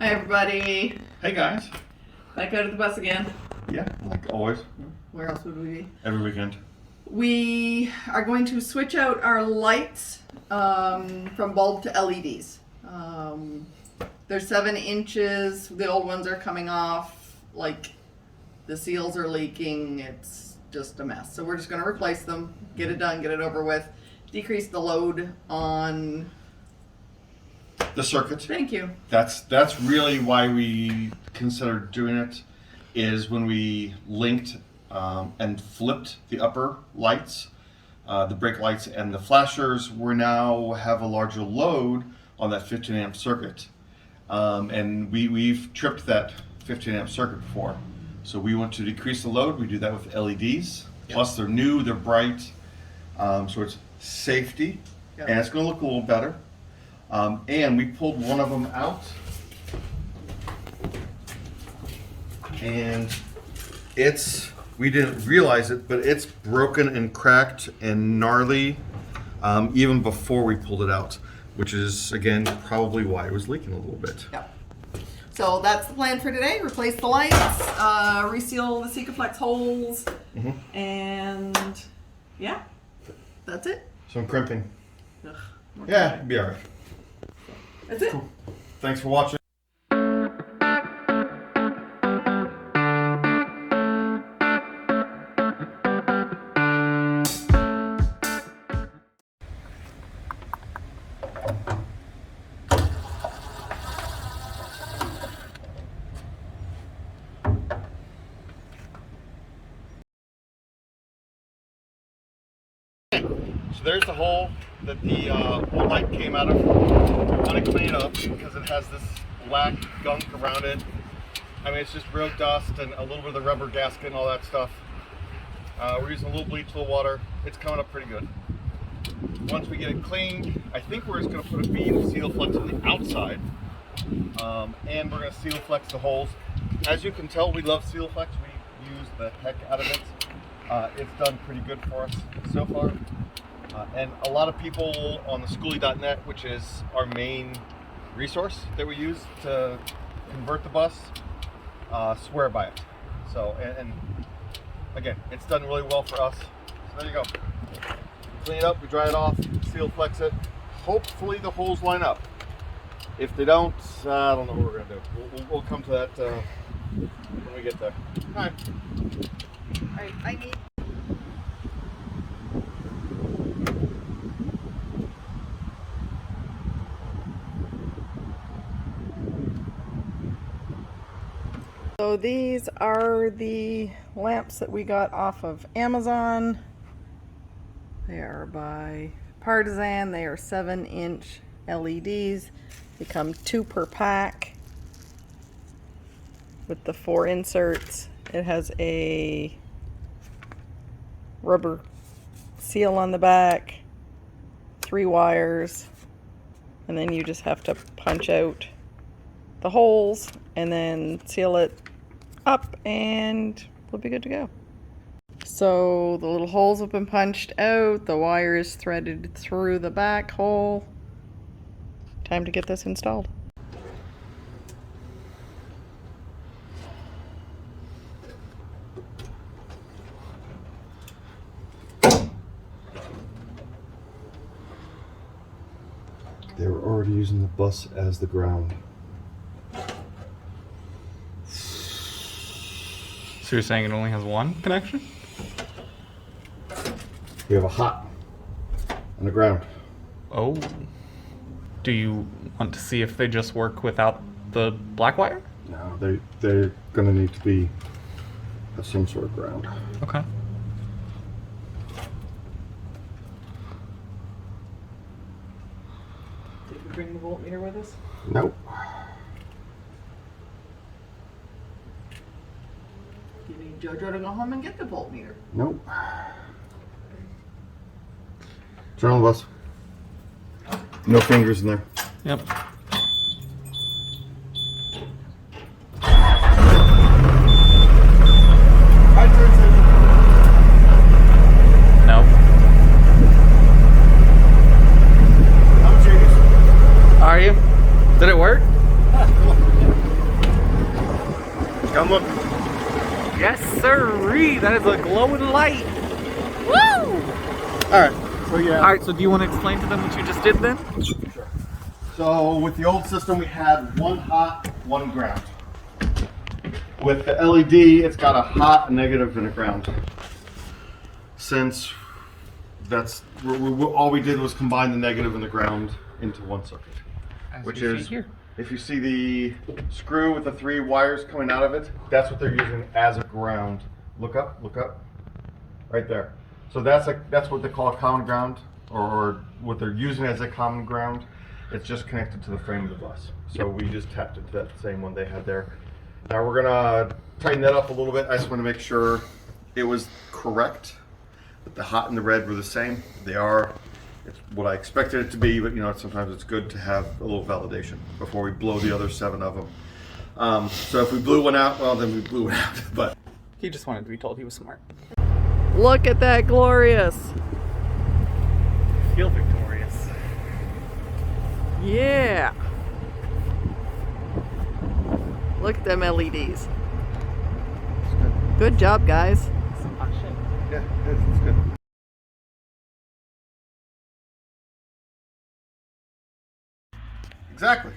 Hi everybody. Hey guys. Back out of the bus again. Yeah, like always. Where else would we be? Every weekend. We are going to switch out our lights from bulb to LEDs. They're 7 inches. The old ones are coming off. Like the seals are leaking. It's just a mess. So we're just going to replace them, get it done, get it over with, decrease the load on The circuit. Thank you. That's really why we considered doing it, is when we linked and flipped the upper lights, the brake lights and the flashers, we now have a larger load on that 15 amp circuit. And we've tripped that 15 amp circuit before. So we want to decrease the load. We do that with LEDs. Yep. Plus they're new, they're bright. So it's safety, yep. And it's going to look a little better. And we pulled one of them out, and we didn't realize it, but it's broken and cracked and gnarly even before we pulled it out, which is, again, probably why it was leaking a little bit. Yep. So that's the plan for today. Replace the lights, reseal the Sikaflex holes, and yeah, that's it. Some crimping. Ugh, yeah, it'll be all right. That's it. Cool. Thanks for watching. So there's the hole that the light came out of. We want to clean it up because it has this black gunk around it. I mean, it's just real dust and a little bit of the rubber gasket and all that stuff. We're using a little bleach, a little water. It's coming up pretty good. Once we get it cleaned, I think we're just going to put a bead seal flex on the outside. And we're going to seal flex the holes. As you can tell, we love seal flex. We use the heck out of it. It's done pretty good for us so far. And a lot of people on the schoolie.net, which is our main resource that we use to convert the bus, swear by it. So, and again, it's done really well for us. So there you go. Clean it up, we dry it off, seal flex it. Hopefully the holes line up. If they don't, I don't know what we're gonna do. We'll come to that when we get there. All right. All right, I need. So these are the lamps that we got off of Amazon. They are by Partisan. They are 7-inch LEDs. They come 2 per pack with the 4 inserts. It has a rubber seal on the back, 3 wires, and then you just have to punch out the holes and then seal it up and we'll be good to go. So the little holes have been punched out, the wire is threaded through the back hole. Time to get this installed. They were already using the bus as the ground. So you're saying it only has one connection? We have a hot and a ground. Oh. Do you want to see if they just work without the black wire? No, they're gonna need to be some sort of ground. Okay. Did we bring the voltmeter with us? Nope. Do you need JoJo to go home and get the voltmeter? Nope. Turn on the bus. No fingers in there. Yep. No. I'm serious. Are you? Did it work? Come look. Yes, sirree. That is a glowing light. Woo! Alright, so yeah. Alright, so do you want to explain to them what you just did then? Sure. So with the old system, we had one hot, one ground. With the LED, it's got a hot, a negative, and a ground. Since that's all we did was combine the negative and the ground into one circuit, which is here. If you see the screw with the 3 wires coming out of it, that's what they're using as a ground. Look up, right there. So that's what they call a common ground, or what they're using as a common ground. It's just connected to the frame of the bus. So we just tapped into that same one they had there. Now we're gonna tighten that up a little bit. I just want to make sure it was correct, that the hot and the red were the same. They are. It's what I expected it to be, but you know, sometimes it's good to have a little validation before we blow the other 7 of them. So if we blew one out, well, then we blew it out. But He just wanted to be told he was smart. Look at that glorious. Feel victorious. Yeah. Look at them LEDs. Good job, guys. Some hot shit. yeah, it's good. Exactly.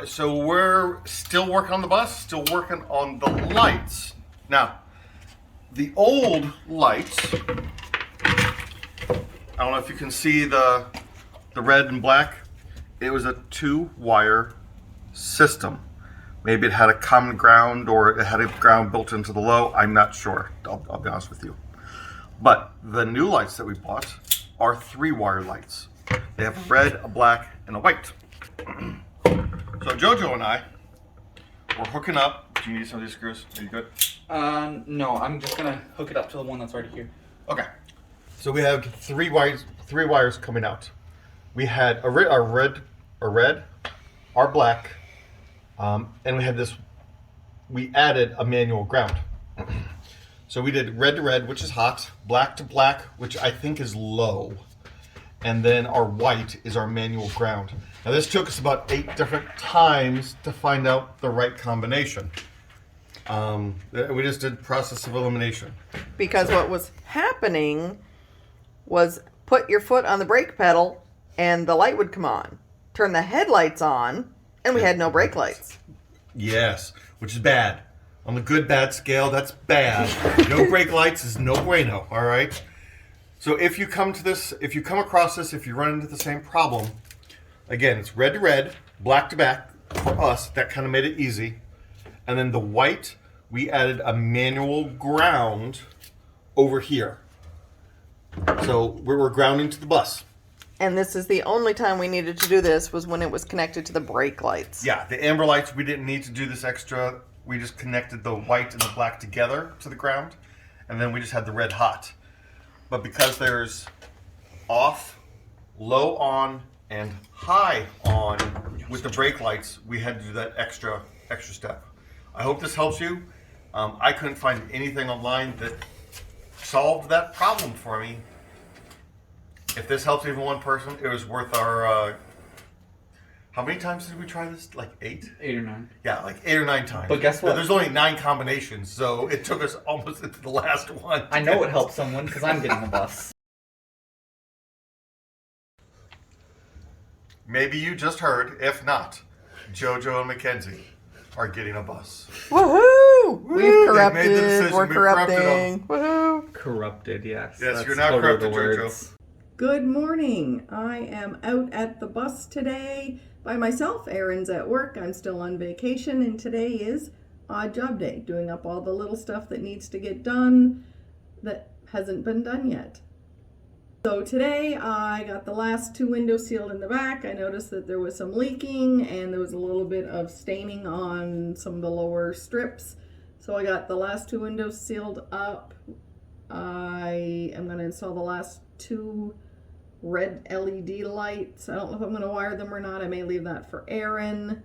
So we're still working on the bus, still working on the lights. Now, the old lights, I don't know if you can see the red and black. It was a 2-wire system. Maybe it had a common ground, or it had a ground built into the low. I'm not sure. I'll be honest with you. But the new lights that we bought are 3-wire lights. They have a red, a black, and a white. So Jojo and I were hooking up. Do you need some of these screws? Are you good? No, I'm just gonna hook it up to the one that's already here. Okay. So we have 3 wires coming out. We had our red, our black, and we had this. We added a manual ground. So we did red to red, which is hot, black to black, which I think is low, and then our white is our manual ground. Now this took us about 8 different times to find out the right combination. We just did process of elimination. Because what was happening was put your foot on the brake pedal and the light would come on. Turn the headlights on and we had no brake lights. Yes, which is bad. On the good bad scale, that's bad. No brake lights is no bueno, all right? So if you come across this, if you run into the same problem, again, it's red to red, black to black. For us, that kind of made it easy. And then the white, we added a manual ground over here. So we're grounding to the bus. And this is the only time we needed to do this was when it was connected to the brake lights. Yeah, the amber lights, we didn't need to do this extra. We just connected the white and the black together to the ground. And then we just had the red hot. But because there's off, low on, and high on with the brake lights, we had to do that extra step. I hope this helps you. I couldn't find anything online that solved that problem for me. If this helps even one person, it was worth our. How many times did we try this? Like 8? 8 or 9. Yeah, like 8 or 9 times. But guess what? There's only 9 combinations, so it took us almost into the last one. I know it helps someone because I'm getting a bus. Maybe you just heard. If not, Jojo and Mackenzie are getting a bus. Woohoo! We've They corrupted. made the decision. We're We corrupted corrupting. Woohoo! Corrupted, yes. Yes, That's you're not totally corrupted, the words. Good morning. I am out at the bus today by myself. Erin's at work. I'm still on vacation, and today is odd job day, doing up all the little stuff that needs to get done that hasn't been done yet. So today I got the last 2 windows sealed in the back. I noticed that there was some leaking and there was a little bit of staining on some of the lower strips. So I got the last 2 windows sealed up. I am going to install the last 2 red LED lights. I don't know if I'm going to wire them or not. I may leave that for Erin.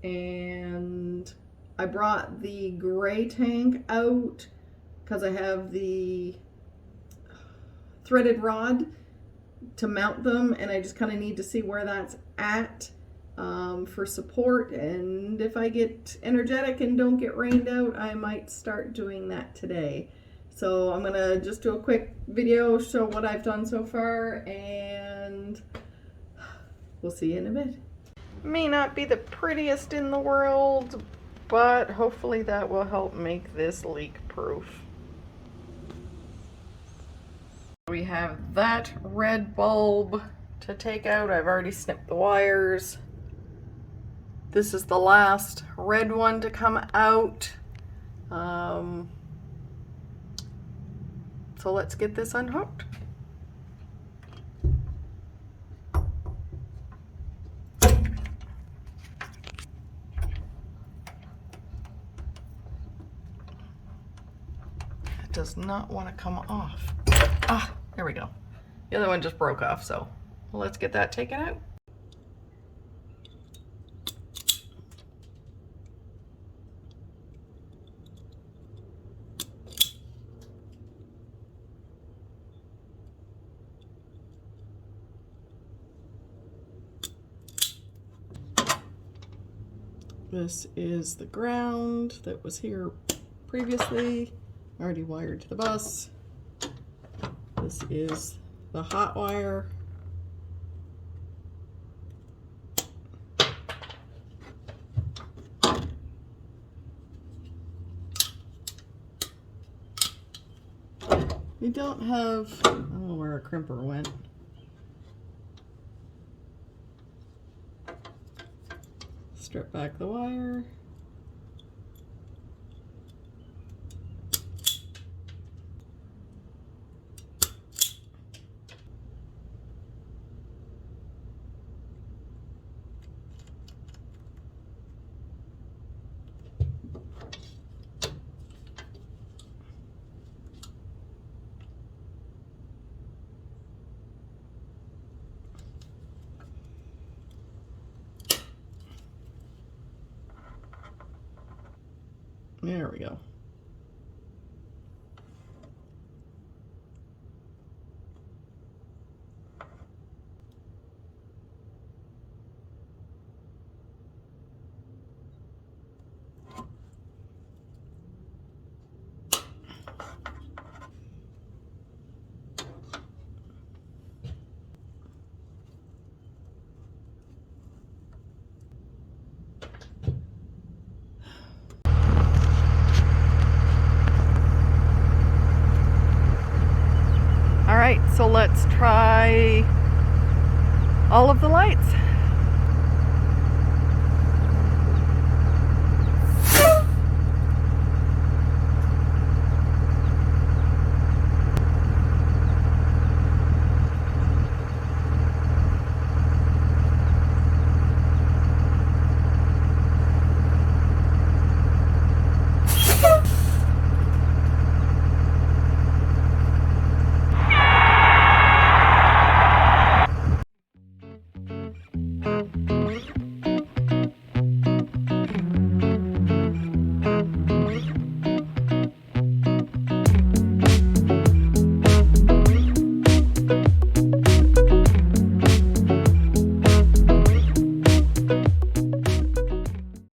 And I brought the gray tank out because I have the threaded rod to mount them, and I just kind of need to see where that's at. for support, and if I get energetic and don't get rained out, I might start doing that today. So I'm gonna just do a quick video, show what I've done so far, and we'll see you in a bit. May not be the prettiest in the world, but hopefully that will help make this leak proof. We have that red bulb to take out. I've already snipped the wires. This is the last red one to come out. So let's get this unhooked. It does not want to come off. Ah, there we go. The other one just broke off, so let's get that taken out. This is the ground that was here previously, already wired to the bus. This is the hot wire. We don't have, I don't know where our crimper went. Strip back the wire. There we go. All right, so let's try all of the lights.